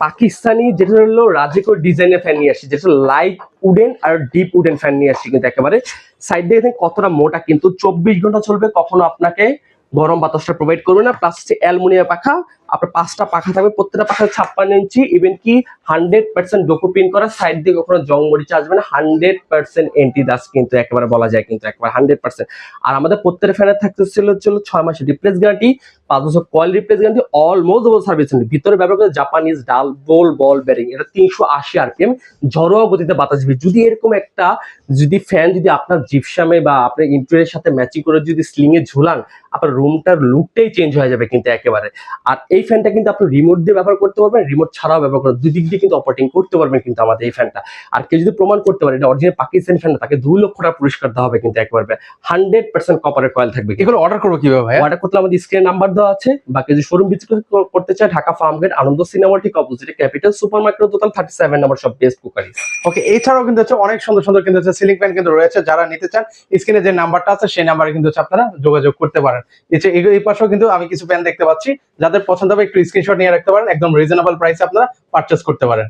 পাকিস্তানি যেটা হলো রাজিকো ডিজাইনের ফ্যান নিয়ে আসছি, যেটা লাইট উডেন আর ডিপ উডেন ফ্যান নিয়ে আসছি কিন্তু একেবারে। সাইড দিয়ে দেখেন কতটা মোটা, কিন্তু 24 ঘন্টা চলবে, কখনো আপনাকে গরম বাতাসটা প্রোভাইড করবে না। প্লাস অ্যালুমিনিয়াম পাখা, আপনার 5টা পাখা থাকবে, প্রত্যেকটা পাখা 56 ইঞ্চি, ইভেন কি 100% ডোকো প্রিন্ট করা, সাইড দিয়ে কখনো জং মরিচা আসবে না, 100% এন্টি ডাস্ট কিন্তু একেবারে বলা যায় কিন্তু একেবারে 100%। আর আমাদের প্রত্যেকটা ফ্যানের থাকতেছিল 6 মাসের রিপ্লেস গ্যারান্টি, 5 বছর coil replace guarantee, almost service. ভিতরে ব্যবহার করে জাপানিজ ডাল বল বেরিং, এটা 380 আরপিএম, ঝরোয়া গতিতে বাতাস দিবে। যদি এরকম একটা ফ্যান যদি আপনার জিপসামে বা আপনার ইন্টেরিয়রের সাথে ম্যাচিং করে যদি স্লিং এ ঝুলান, আপনার রুমটার লুকটাই চেঞ্জ হয়ে যাবে কিন্তু একেবারে। আর এই ফ্যানটা কিন্তু আপনি রিমোট দিয়ে ব্যবহার করতে পারবেন, রিমোট ছাড়াও ব্যবহার করবেন, দুই দিক দিয়ে কিন্তু অপারেটিং করতে পারবেন কিন্তু আমাদের এই ফ্যানটা। আর কেউ যদি প্রমাণ করতে পারে এটা অরিজিনাল পাকিস্তানি ফ্যান, তাকে 2 লক্ষ টাকা পুরস্কার দেওয়া হবে কিন্তু একেবারে। 100% কপারের কয়েল থাকবে। এগুলো অর্ডার করবো কিভাবে ভাই? অর্ডার করতে আমাদের স্ক্রিনে নাম্বার দেওয়া আছে, বা কেউ যদি শোরুম ভিজিট করতে চায়, ঢাকা ফার্ম গেট আনন্দ সিনেমার ঠিক অপোজিটে ক্যাপিটাল সুপার মার্কেট, দোকান 37 নম্বর সব বেস্ট কুকারি। ওকে, এছাড়াও কিন্তু হচ্ছে অনেক সুন্দর সুন্দর কিন্তু হচ্ছে সিলিং ফ্যান কিন্তু রয়েছে, যারা নিতে চান স্ক্রিনে যে নাম্বারটা আছে সেই নাম্বারে কিন্তু হচ্ছে আপনারা যোগাযোগ করতে পারেন। এই পাশেও কিন্তু আমি কিছু ফ্যান দেখতে পাচ্ছি, যাদের পছন্দ হবে একটু স্ক্রিনশট নিয়ে রাখতে পারেন, একদম রিজনেবল প্রাইসে আপনারা পারচেজ করতে পারেন।